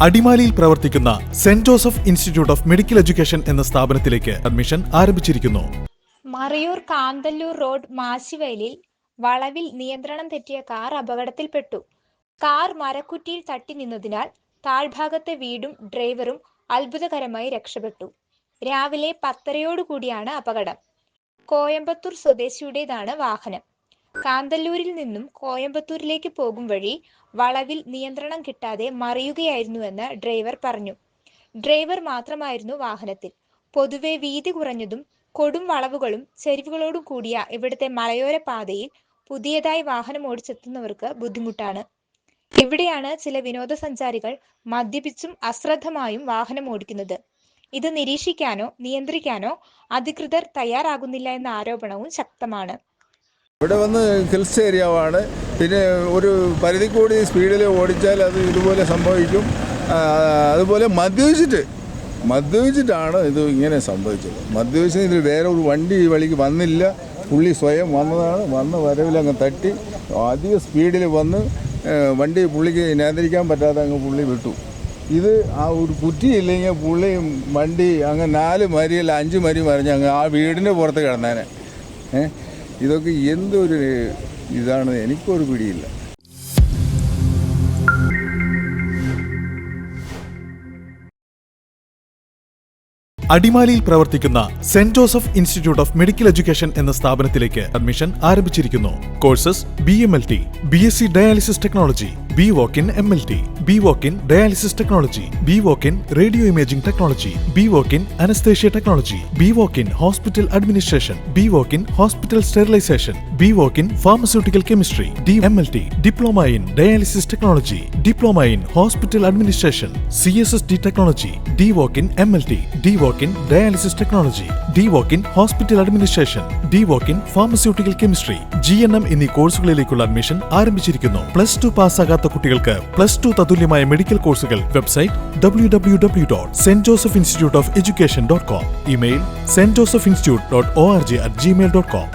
അടിമാലിയിൽ പ്രവർത്തിക്കുന്ന saint Joseph institute of medical education എന്ന സ്ഥാപനത്തിലേക്ക് അഡ്മിഷൻ ആരംഭിച്ചിരിക്കുന്നു. മറയൂർ കാന്തല്ലൂർ റോഡ് മാശിവയലിൽ വളവിൽ നിയന്ത്രണം തെറ്റിയ കാർ അപകടത്തിൽപ്പെട്ടു. കാർ മരക്കുറ്റിയിൽ തട്ടി നിന്നതിനാൽ താഴ്ഭാഗത്തെ വീടും ഡ്രൈവറും അത്ഭുതകരമായി രക്ഷപ്പെട്ടു. രാവിലെ 10:30 അപകടം. കോയമ്പത്തൂർ സ്വദേശിയുടേതാണ് വാഹനം. കാന്തല്ലൂരിൽ നിന്നും കോയമ്പത്തൂരിലേക്ക് പോകും വഴി വളവിൽ നിയന്ത്രണം കിട്ടാതെ മറിയുകയായിരുന്നുവെന്ന് ഡ്രൈവർ പറഞ്ഞു. ഡ്രൈവർ മാത്രമായിരുന്നു വാഹനത്തിൽ. പൊതുവെ വീതി കുറഞ്ഞതും കൊടും വളവുകളും ചെരിവുകളോടും കൂടിയ ഇവിടുത്തെ മലയോര പാതയിൽ പുതിയതായി വാഹനം ഓടിച്ചെത്തുന്നവർക്ക് ബുദ്ധിമുട്ടാണ്. ഇവിടെയാണ് ചില വിനോദസഞ്ചാരികൾ മദ്യപിച്ചും അശ്രദ്ധമായും വാഹനം ഓടിക്കുന്നത്. ഇത് നിരീക്ഷിക്കാനോ നിയന്ത്രിക്കാനോ അധികൃതർ തയ്യാറാകുന്നില്ല എന്ന ആരോപണവും ശക്തമാണ്. ഇവിടെ വന്ന് ഹിൽസ് ഏരിയയാണ്. പിന്നെ ഒരു പരിധി കൂടി സ്പീഡിൽ ഓടിച്ചാൽ അത് ഇതുപോലെ സംഭവിക്കും. അതുപോലെ മദ്യപിച്ചിട്ടാണ് ഇത് ഇങ്ങനെ സംഭവിച്ചത്. മദ്യപിച്ച് ഇതിൽ വേറെ ഒരു വണ്ടി ഈ വഴിക്ക് വന്നില്ല. പുള്ളി സ്വയം വന്നതാണ്. വന്ന വരവിലങ്ങ് തട്ടി അധിക സ്പീഡിൽ വന്ന് വണ്ടി പുള്ളിക്ക് നിയന്ത്രിക്കാൻ പറ്റാതെ അങ്ങ് പുള്ളി വിട്ടു. ഇത് ആ ഒരു കുറ്റിയില്ലെങ്കിൽ പുള്ളി വണ്ടി അങ്ങ് 4 മരിയല്ല 5 മരി മറിഞ്ഞ് അങ്ങ് ആ വീടിൻ്റെ പുറത്ത് കിടന്നേനെ. ഇതൊക്കെ എന്തൊരു ഇതാണ്, എനിക്കൊരു പിടിയില്ല. അടിമാലിയിൽ പ്രവർത്തിക്കുന്ന saint Joseph institute of medical education എന്ന സ്ഥാപനത്തിലേക്ക് അഡ്മിഷൻ ആരംഭിച്ചിരിക്കുന്നു. Courses BMLT, BSc dialysis technology, BWOC in MLT, BWOC in dialysis technology, BWOC in radio imaging technology, BWOC in anaesthesia technology, BWOC in hospital administration, BWOC in hospital sterilisation, BWOC in pharmaceutical chemistry, DMLT, diploma in dialysis technology, diploma in hospital administration, CSSD technology, DWOC in MLT, DWOC in dialysis technology, DWOC in hospital administration, DWOC in pharmaceutical chemistry, GNM എന്നീ കോഴ്സുകളിലേക്കുള്ള admission ആരംഭിച്ചിരിക്കുന്നു. +2 പാസ്സാകാത്ത കുട്ടികൾക്ക് +2 തതുല്യമായ medical കോഴ്സുകൾ. Website www.stjosephInstituteofeducation.com. Email stjosephInstitute.org@gmail.com.